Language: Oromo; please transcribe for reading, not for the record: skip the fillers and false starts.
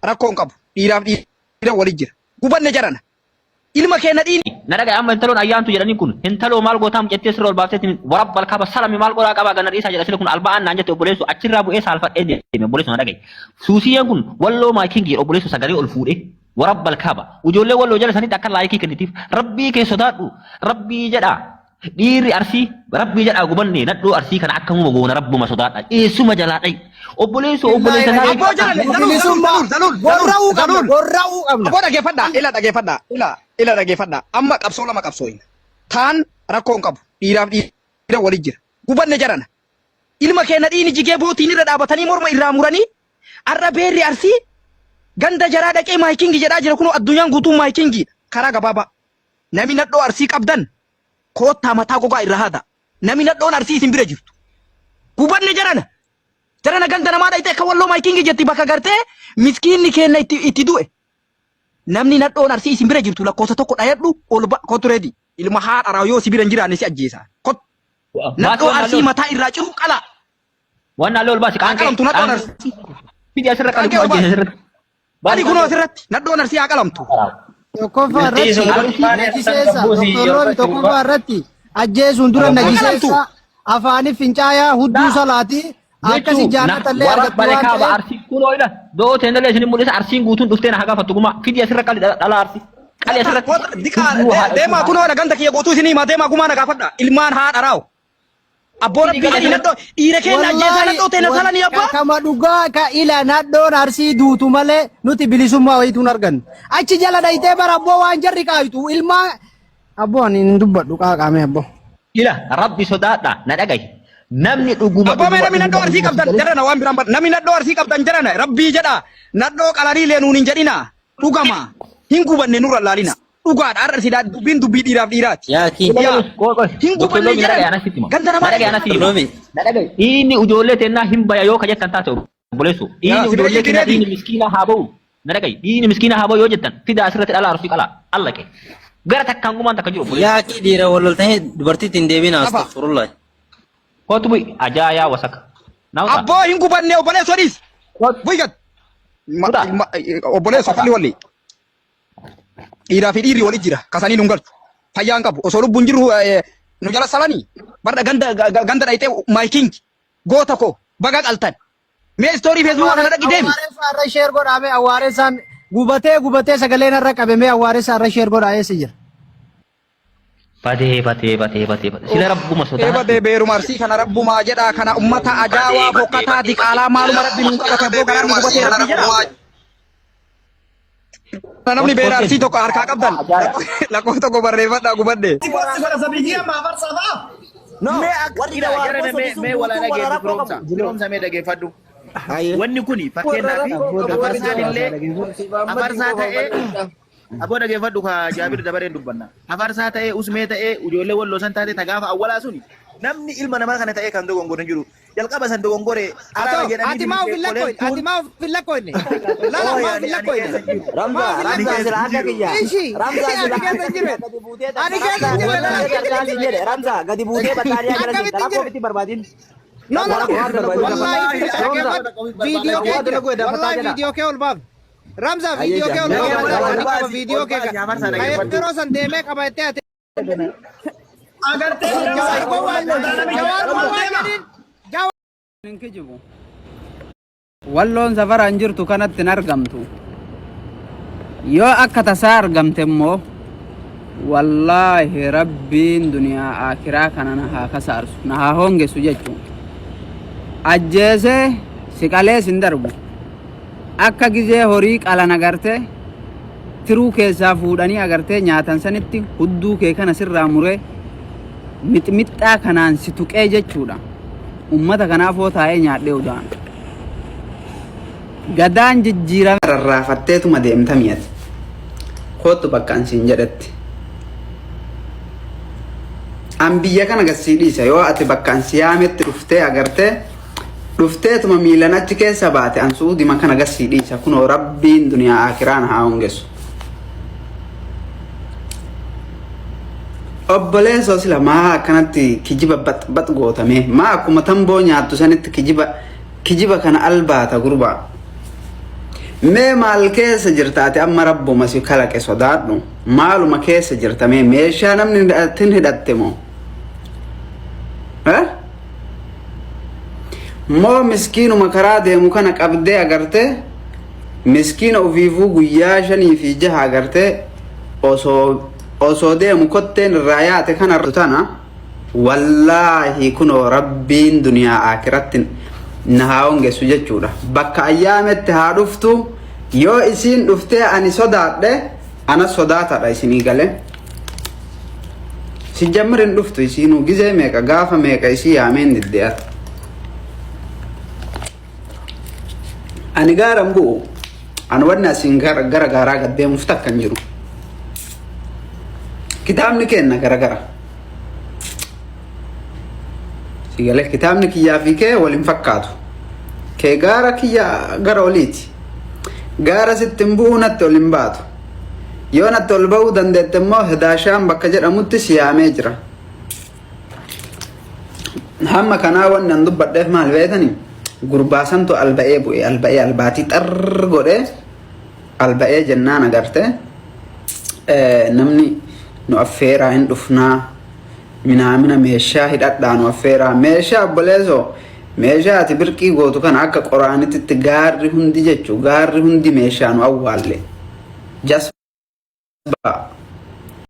rakkoon qabu dhiiraaf dhiira wali jira gubanne jarana ilma keenya dhiini nadaga amma intaloon ayyaantu jedhanii kun intaloo maal gootaam jettee sirra ol baaftee warabbal kaaba salami maal godhaa qabaa ganar isaa jedha sirri kun alba'aan naan jette obboleessu achirraa bu'ee saalfadhee deeme obboleessu nadaga suusiyeen kun walloo maakingi obboleessu sagalee ol fuudhee warabbal kaaba ijoollee walloo jala sanitti akka laayikii kennitiif rabbii kee sodaadhu rabbii jedha dhiirri arsii rabbii jedha gubanne nadhoo arsii kana akka muma goona rabbuma sodaadha eessuma jalaa dhayi obboleessu obboleessa isaa abboo jarane gorra'uu qabna abboo dhageeffadhaa ila dhageeffadhaa amma qabsoo lama qabsooyina taan rakkoon qabu dhiiraaf dhiira wali jira gubanne jarana ilma keenya dhiini jigee bootiin irra dhaabatanii morma irraa muranii arra beerri arsii ganda jaraa dhaqee maayikingi jedhaa jira kunoo addunyaan guutuun maayikingiidha karaa gabaabaa nami nadhoo arsii qabdan koottaa mataa gogaa irra haadha nami nadhoon arsii isin bira jirtu gubanne jarana ganda namaa dhayite akka walloo maayikingi jetti bakka gartee miskiinni keenya itti du'e namni nadhoon arsii isin bira jirtu lakkoofsa tokko dhayadhu ol kotureedi ilma haadha yoo si bira hin jiraanne si ajjeesa nadhoo arsii mataa irraa ciru qala waan allee ol baasi qalamtu nadhoon arsii fidi asirra qalbii ajjeesa sirra bali kunoo asirratti nadhoon arsii haa qalamtu tokkoffaa irratti ajjeesuun dura najiseessa afaanii fincaayaa hudduu salaatii akkasi jaalatallee argattu waan ta'eef arsii kunooidha doo teendalee isin mul'isa arsiin guutuun dhuftee na hagaafatu guma fidi asirra qalli dhala arsii qalli asirratti deemaa kunoo ganda kiyya gootuu isinii himaa deemaa gumaa na gaafadha ilmaan haadha raawu abboon biyyi nadhoo dhiira keenya ajjeesaa nadhoo teena salanii abbaa kama dhugaa ka ila nadhoon arsii duutu malee nuti bilisummaa wayituun argannu achi jala dhayitee bara abboo waan jarri qaayitu ilmaa abboon hin dubbadhu qaaqaame abboo ila rabbi sodaadha na dhagahi namni dhuguma abbaa namni nadhoo arsii qabdan jarana waan biraan bar namni nadhoo arsii qabdan jarana rabbii jedha nadhoo qalanii leenuun hin jedhina dhugama hin gubanne nurra laalina dhugaadha arra sidaa dubbiin dubbii dhiiraaf dhiiraati hin gubanne jedhana ganda namaa inni ijoollee teennaa hin baya yoo ka jettan taate obboleessu inni ijoollee teennaa dhiini miskiina haa ba'u na dhagahi dhiini miskiina haa ba'u yoo jettan fida asirratti dhala arsii qala allaqe gara takkaan gumaan takka jiru obboleessu yaaqii dhiira wallol ta'ee dubartiitti hin deebiin astaghfirullah kootu bu'i ajaayaa wasaka abboo hin gubanne obboleessu hadiis buygat obboleessu falli walli dhiiraa fi dhiirri wali jira kasanii nun galchu fayyaan qabu osoo lubbuun jiru nu jala salanii barda ganda dhayitee maayiking goota koo baga qaltan mee istoorii feesbuuk kana dhaqi deemi irra sheer godhaame awwaareessaan gubatee sagaleen irra qabe mee awwaareessaan irra sheer godhaa eessa jira Batee sila rabbuma sodaa batee beeruma arsii kana rabbumaa jedha kana ummata ajaawaa bokkataa diqaalaa maaluma rabbi nun qabate boo garaan gubatee rabbi jedha namni beera arsii tokko harkaa qabdan lakkoofsa tokko barreeffadhaa gubadde wanni kuni fakkeenyaaf afarsaan illee afarsaa ta'ee aboo dhageeffadhu ka jaabir dabareen dubbanna afarsaa ta'ee usmee ta'ee ijoollee walloo san taate tagaafa awwalaa suni namni ilma namaa kana ta'ee kan dogongore jiru jalqaba san dogongore alaama jedhanii ati maa fillakoinne lala maa fillakoinne ramza sila akka kiyya ramza sila ani keessa jire ramza gadi buutee battaariyaa jala jirta rakkoo bitti barbaadin video ke olbaaf Ramza video ke olbaaf video ke ayetero san deeme qabatte ate agarte walloon safaraan jirtu kanatti hin argamtu yoo akka tasaa argamte immoo wallaahi rabbiin duniyaa akiraa kana na haa kasaarsu na haa hongesu jechuun ajjeesee siqalee sin darbu akka gizee horii qalan agarte tiruu keessaa fuudhanii agartee nyaatan sanitti hudduu kee kana sirraa muree mixmixxaa kanaan si tuqee jechuudha ummata kanaafoo taa'ee nyaadhee udaan gadaan jijjiirame rarraafatteetuma deemta miyati kootu bakkaan siin jedhetti an biyya kana gassii dhiisa yoo ati bakkaan siyaametti dhuftee agartee dhufteetuma miilan achi keessa baate an suudima kana gassii dhiisa kunoo rabbiin duniyaa akiraan haa hongeessu obboleessoo sila maa akkanatti kijiba baxbax gootame maa akkuma tamboo nyaattu sanitti kijiba kana albaata gurbaa mee maal keessa jirtaate amma rabbuma si kalaqe sodaadhu maaluma keessa jirta mee meeshaa namni hidhatin hidhatte moo moo miskiinuma karaa deemu kana qabdee agarte miskiina ufiifuu guyyaa 5 fi 6 agarte osoo deemu kotteen irraa yaate kana tana wallaahi kunoo rabbiin duniyaa aakiratti nahaa hongeessu jechuudha bakka ayyaametti haa dhuftu yoo isiin dhuftee ani sodaadhe ana sodaatadha isinii gale si jammarin dhuftu isiinuu gizee meeqa gaafa meeqa isii yaameen didde'at ani gaaran bu'u an wanna asin gara gaaraa gaddeemuuf takkan jiru kitaabni kenna gara sigale kitaabni kiyyaa fi kee waliin fakkaatu kee gaara kiyya gara oliiti gaara sittin bu'u natti olin baatu yoo natti ol ba'uu dandeette immoo hidaashaan bakka jedhamutti siyaamee jira hamma kanaa wanni an dubbadheef maal beetanii gurbaasantu alba'ee bu'e albaatii xarr godhe alba'ee jennaan agarte namni nu affeeraa hin dhufnaa minaamina meeshaa hidhadhaa nu affeeraa meeshaa obboleessoo meeshaa ati birqii gootu kana akka qoraanititti gaarri hundi jechuu gaarri hundi meeshaa nu awwaalle jas